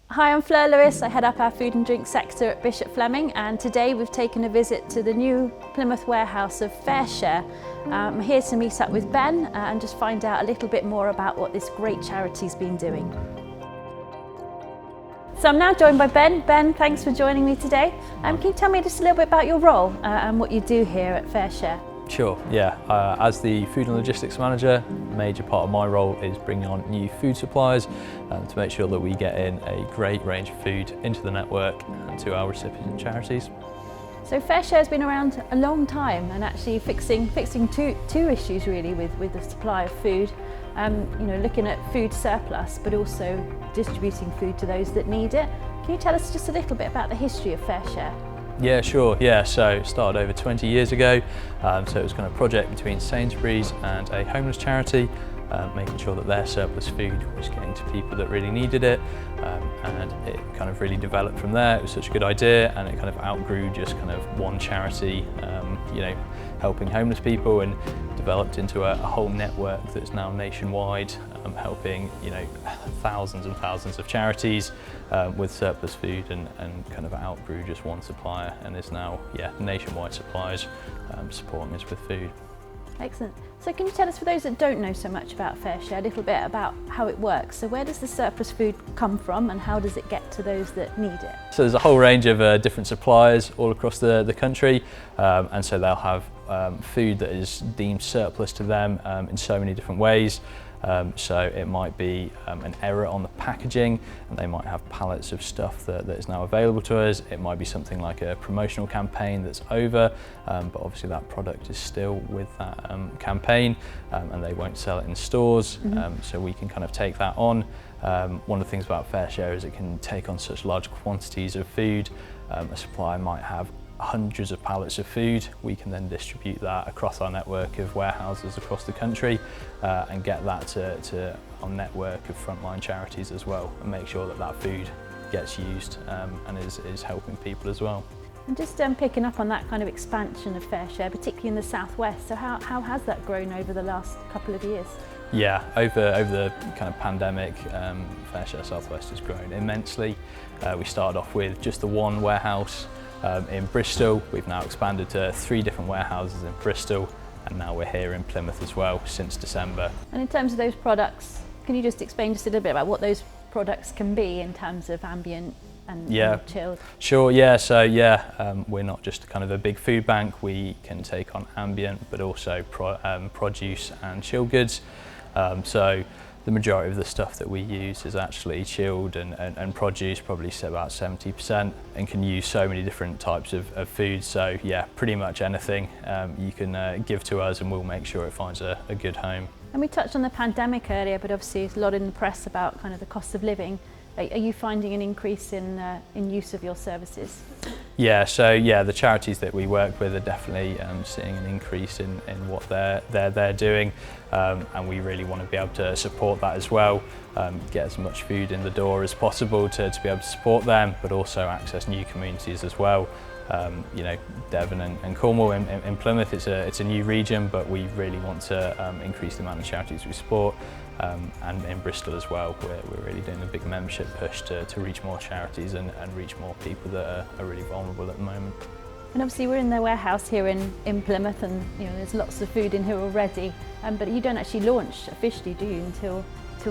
Hi, I'm Fleur Lewis. I head up our food and drink sector at Bishop Fleming, and today we've taken a visit to the new Plymouth warehouse of FareShare. I'm here to meet up with Ben and just find out a little bit more about what this great charity's been doing. So I'm now joined by Ben. Ben, thanks for joining me today. Can you tell me just a little bit about your role and what you do here at FareShare? Sure, yeah. As the food and logistics manager, a major part of my role is bringing on new food suppliers to make sure that we get in a great range of food into the network and to our recipient charities. So FareShare has been around a long time and actually fixing two issues really with the supply of food. Looking at food surplus, but also distributing food to those that need it. Can you tell us just a little bit about the history of FareShare? Yeah, sure. Yeah, so it started over 20 years ago. So it was kind of a project between Sainsbury's and a homeless charity, making sure that their surplus food was getting to people that really needed it. And it kind of really developed from there. It was such a good idea, and it kind of outgrew just kind of one charity, helping homeless people, and developed into a whole network that's now nationwide, helping thousands and thousands of charities with surplus food, and kind of outgrew just one supplier, and is now nationwide suppliers supporting us with food. Excellent. So can you tell us, for those that don't know so much about FareShare, a little bit about how it works? So where does the surplus food come from and how does it get to those that need it? So there's a whole range of different suppliers all across the country, and so they'll have food that is deemed surplus to them in so many different ways. So it might be an error on the packaging, and they might have pallets of stuff that is now available to us. It might be something like a promotional campaign that's over, but obviously that product is still with that campaign, and they won't sell it in stores. So we can kind of take that on. One of the things about FareShare is it can take on such large quantities of food. A supplier might have hundreds of pallets of food. We can then distribute that across our network of warehouses across the country and get that to our network of frontline charities as well, and make sure that that food gets used and is helping people as well. And just picking up on that kind of expansion of FareShare, particularly in the southwest, so how has that grown over the last couple of years? Yeah, over the kind of pandemic, FareShare Southwest has grown immensely. We started off with just the one warehouse in Bristol. We've now expanded to 3 different warehouses in Bristol, and now we're here in Plymouth as well since December. And in terms of those products, can you just explain just a little bit about what those products can be in terms of ambient and chilled? Sure, yeah, so we're not just kind of a big food bank. We can take on ambient, but also produce and chilled goods. So the majority of the stuff that we use is actually chilled and produce, probably about 70%, and can use so many different types of food. So yeah, pretty much anything you can give to us, and we'll make sure it finds a good home. And we touched on the pandemic earlier, but obviously there's a lot in the press about kind of the cost of living. Are you finding an increase in use of your services? Yeah, so the charities that we work with are definitely seeing an increase in what they're doing, and we really want to be able to support that as well, get as much food in the door as possible to be able to support them, but also access new communities as well. Devon and Cornwall in Plymouth, it's a new region, but we really want to increase the amount of charities we support. And in Bristol as well, we're really doing a big membership push to reach more charities and reach more people that are really vulnerable at the moment. And obviously we're in the warehouse here in Plymouth, and there's lots of food in here already, but you don't actually launch officially, do you, until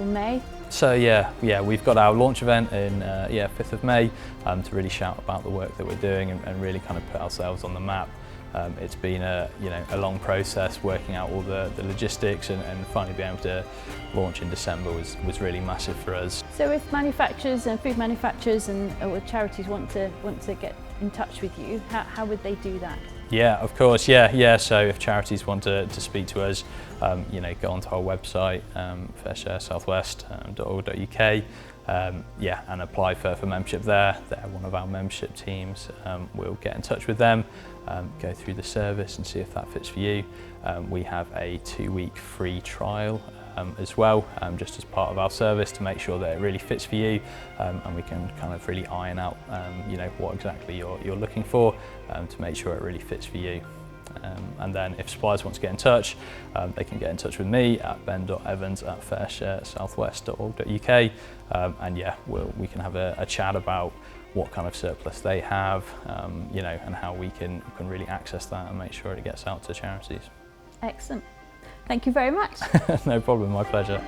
May? So we've got our launch event in 5th of May to really shout about the work that we're doing and really kind of put ourselves on the map. It's been a long process working out all the logistics, and finally being able to launch in December was really massive for us. So if manufacturers and food manufacturers or charities want to get in touch with you, how would they do that? Yeah, of course, yeah. So if charities want to speak to us, go onto our website, FareShareSouthwest.org.uk, and apply for membership there. They're one of our membership teams. We'll get in touch with them, go through the service and see if that fits for you. We have a 2-week free trial as well, just as part of our service, to make sure that it really fits for you, and we can kind of really iron out what exactly you're looking for, to make sure it really fits for you. And then if suppliers want to get in touch, they can get in touch with me at ben.evans@faresharesouthwest.org.uk, and yeah, we can have a chat about what kind of surplus they have, you know, and how we can really access that and make sure it gets out to charities. Excellent. Thank you very much. No problem, my pleasure.